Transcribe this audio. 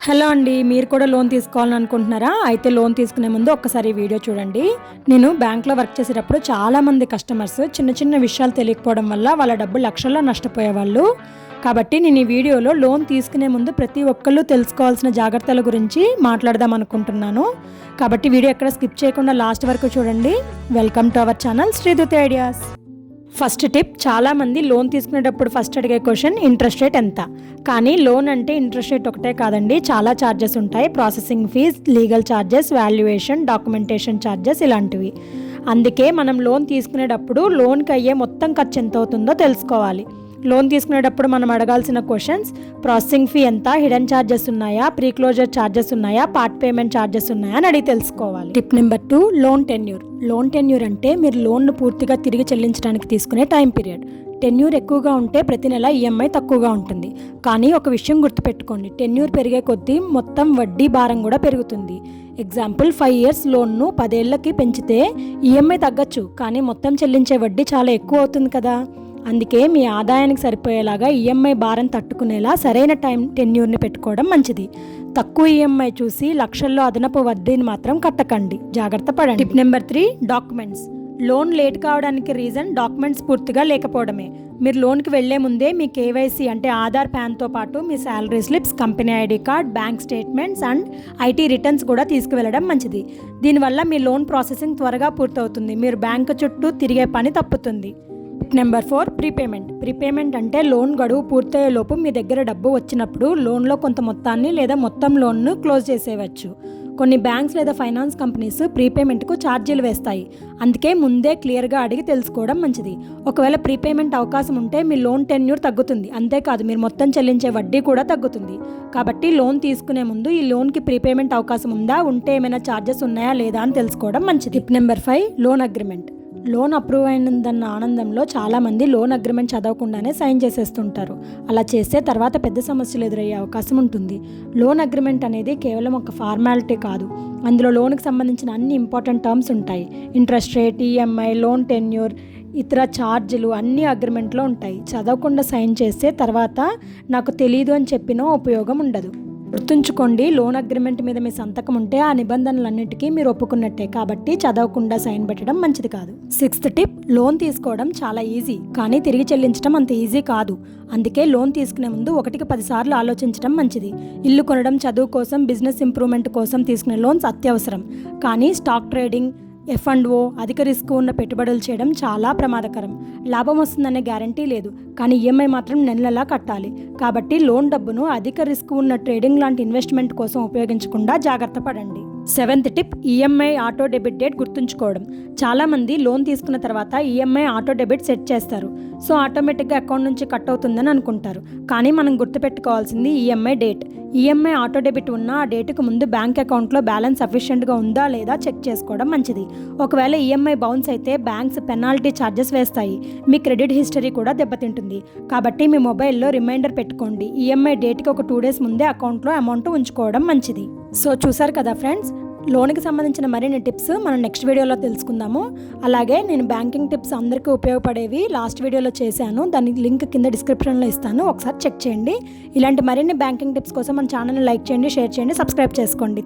Hello అండి, మీరు కూడా లోన్ తీసుకోవాలని అనుకుంటున్నారా? అయితే లోన్ తీసుకునే ముందు ఒక్కసారి వీడియో చూడండి. నేను బ్యాంక్లో వర్క్ చేసేటప్పుడు చాలామంది కస్టమర్స్ చిన్న చిన్న విషయాలు తెలియకపోవడం వల్ల వాళ్ళ డబ్బు లక్షల్లో నష్టపోయేవాళ్ళు. కాబట్టి నేను ఈ వీడియోలో లోన్ తీసుకునే ముందు ప్రతి ఒక్కళ్ళు తెలుసుకోవాల్సిన జాగ్రత్తల గురించి మాట్లాడదాం అనుకుంటున్నాను. కాబట్టి వీడియో ఎక్కడ స్కిప్ చేయకుండా లాస్ట్ వరకు చూడండి. Welcome to our channel Sridhuti ideas. First tip, చాలామంది లోన్ తీసుకునేటప్పుడు ఫస్ట్ అడిగే క్వశ్చన్ ఇంట్రెస్ట్ రేట్ ఎంత. కానీ లోన్ అంటే ఇంట్రెస్ట్ రేట్ ఒకటే కాదండి, చాలా ఛార్జెస్ ఉంటాయి. Processing fees, legal charges, valuation, documentation charges ఇలాంటివి. అందుకే మనం లోన్ తీసుకునేటప్పుడు లోన్కి అయ్యే మొత్తం ఖర్చు ఎంత అవుతుందో తెలుసుకోవాలి. లోన్ తీసుకునేటప్పుడు మనం అడగాల్సిన క్వశ్చన్స్: ప్రాసెసింగ్ ఫీ ఎంత, హిడెన్ ఛార్జెస్ ఉన్నాయా, ప్రీ క్లోజర్ ఛార్జెస్ ఉన్నాయా, పార్ట్ పేమెంట్ ఛార్జెస్ ఉన్నాయా అని అడిగి తెలుసుకోవాలి. Tip number 2, loan tenure. Loan tenure అంటే మీరు లోన్ను పూర్తిగా తిరిగి చెల్లించడానికి తీసుకునే టైం పీరియడ్. టెన్యూర్ ఎక్కువగా ఉంటే ప్రతి నెల ఈఎంఐ తక్కువగా ఉంటుంది. కానీ ఒక విషయం గుర్తుపెట్టుకోండి, టెన్యూర్ పెరిగే కొద్దీ మొత్తం వడ్డీ భారం కూడా పెరుగుతుంది. ఎగ్జాంపుల్, 5 years లోన్ను 10 ఏళ్ళకి పెంచితే ఈఎంఐ తగ్గచ్చు, కానీ మొత్తం చెల్లించే వడ్డీ చాలా ఎక్కువ అవుతుంది కదా. అందుకే మీ ఆదాయానికి సరిపోయేలాగా ఈఎంఐ భారం తట్టుకునేలా సరైన టెన్యూర్ని పెట్టుకోవడం మంచిది. తక్కువ ఈఎంఐ చూసి లక్షల్లో అదనపు వడ్డీని మాత్రం కట్టకండి, జాగ్రత్త పడండి. Tip number 3, documents. Loan late కావడానికి రీజన్ డాక్యుమెంట్స్ పూర్తిగా లేకపోవడమే. మీరు లోన్కి వెళ్లే ముందే మీ కేవైసీ అంటే ఆధార్, ప్యాన్తో పాటు మీ salary slips, company ID card, bank statements and IT returns కూడా తీసుకువెళ్ళడం మంచిది. దీనివల్ల మీ లోన్ ప్రాసెసింగ్ త్వరగా పూర్తవుతుంది, మీరు బ్యాంకు చుట్టూ తిరిగే పని తప్పుతుంది. Number 4, prepayment. ప్రీపేమెంట్ అంటే లోన్ గడువు పూర్తయ్యేలోపు మీ దగ్గర డబ్బు వచ్చినప్పుడు లోన్లో కొంత మొత్తాన్ని లేదా మొత్తం లోన్ను క్లోజ్ చేసేయవచ్చు. కొన్ని బ్యాంక్స్ లేదా ఫైనాన్స్ కంపెనీస్ ప్రీపేమెంట్కు ఛార్జీలు వేస్తాయి. అందుకే ముందే క్లియర్గా అడిగి తెలుసుకోవడం మంచిది. ఒకవేళ ప్రీపేమెంట్ అవకాశం ఉంటే మీ లోన్ టెన్యూర్ తగ్గుతుంది, అంతేకాదు మీరు మొత్తం చెల్లించే వడ్డీ కూడా తగ్గుతుంది. కాబట్టి లోన్ తీసుకునే ముందు ఈ లోన్కి ప్రీపేమెంట్ అవకాశం ఉందా, ఉంటే ఏమైనా ఛార్జెస్ ఉన్నాయా లేదా అని తెలుసుకోవడం మంచిది. Tip number 5, loan agreement. Loan approve అయినందన్న ఆనందంలో చాలామంది లోన్ అగ్రిమెంట్ చదవకుండానే సైన్ చేసేస్తుంటారు. అలా చేస్తే తర్వాత పెద్ద సమస్యలు ఎదురయ్యే అవకాశం ఉంటుంది. లోన్ అగ్రిమెంట్ అనేది కేవలం ఒక ఫార్మాలిటీ కాదు, అందులో లోన్కి సంబంధించిన అన్ని ఇంపార్టెంట్ టర్మ్స్ ఉంటాయి. Interest rate, EMI, loan tenure, ఇతర ఛార్జీలు అన్నీ అగ్రిమెంట్లో ఉంటాయి. చదవకుండా సైన్ చేస్తే తర్వాత నాకు తెలీదు అని చెప్పినా ఉపయోగం ఉండదు. గుర్తుంచుకోండి, లోన్ అగ్రిమెంట్ మీద మీ సంతకం ఉంటే ఆ నిబంధనలన్నిటికీ మీరు ఒప్పుకున్నట్టే, కాబట్టి చదవకుండా సైన్ పెట్టడం మంచిది కాదు. 6th టిప్, లోన్ తీసుకోవడం చాలా ఈజీ, కానీ తిరిగి చెల్లించడం అంత ఈజీ కాదు. అందుకే లోన్ తీసుకునే ముందు 1కి 10 సార్లు ఆలోచించడం మంచిది. ఇల్లు కొనడం, చదువు కోసం, బిజినెస్ ఇంప్రూవ్మెంట్ కోసం తీసుకునే లోన్స్ అత్యవసరం. కానీ స్టాక్ ట్రేడింగ్, F&O, అధిక రిస్క్ ఉన్న పెట్టుబడులు చేయడం చాలా ప్రమాదకరం. లాభం వస్తుందనే గ్యారంటీ లేదు, కానీ ఈఎంఐ మాత్రం నెలలా కట్టాలి. కాబట్టి లోన్ డబ్బును అధిక రిస్క్ ఉన్న ట్రేడింగ్ లాంటి ఇన్వెస్ట్మెంట్ కోసం ఉపయోగించకుండా జాగ్రత్త పడండి. 7th tip, EMI auto debit date గుర్తుంచుకోవడం. చాలామంది లోన్ తీసుకున్న తర్వాత ఈఎంఐ ఆటో డెబిట్ సెట్ చేస్తారు, సో ఆటోమేటిక్గా అకౌంట్ నుంచి కట్ అవుతుందని అనుకుంటారు. కానీ మనం గుర్తుపెట్టుకోవాల్సింది EMI date. EMI auto debit ఉన్న ఆ డేటుకు ముందు బ్యాంక్ అకౌంట్లో బ్యాలెన్స్ సఫిషియెంట్గా ఉందా లేదా చెక్ చేసుకోవడం మంచిది. ఒకవేళ ఈఎంఐ బౌన్స్ అయితే బ్యాంక్స్ పెనాల్టీ ఛార్జెస్ వేస్తాయి, మీ క్రెడిట్ హిస్టరీ కూడా దెబ్బతింటుంది. కాబట్టి మీ మొబైల్లో రిమైండర్ పెట్టుకోండి, ఈఎంఐ డేట్కి ఒక 2 days ముందే అకౌంట్లో అమౌంట్ ఉంచుకోవడం మంచిది. సో చూసారు కదా ఫ్రెండ్స్, లోన్కి సంబంధించిన మరిన్ని టిప్స్ మనం నెక్స్ట్ వీడియోలో తెలుసుకుందాము. అలాగే నేను బ్యాంకింగ్ టిప్స్ అందరికీ ఉపయోగపడేవి లాస్ట్ వీడియోలో చేశాను, దాని లింక్ కింద డిస్క్రిప్షన్లో ఇస్తాను, ఒకసారి చెక్ చేయండి. ఇలాంటి మరిన్ని బ్యాంకింగ్ టిప్స్ కోసం మన ఛానల్ని లైక్ చేయండి, షేర్ చేయండి, సబ్స్క్రైబ్ చేసుకోండి.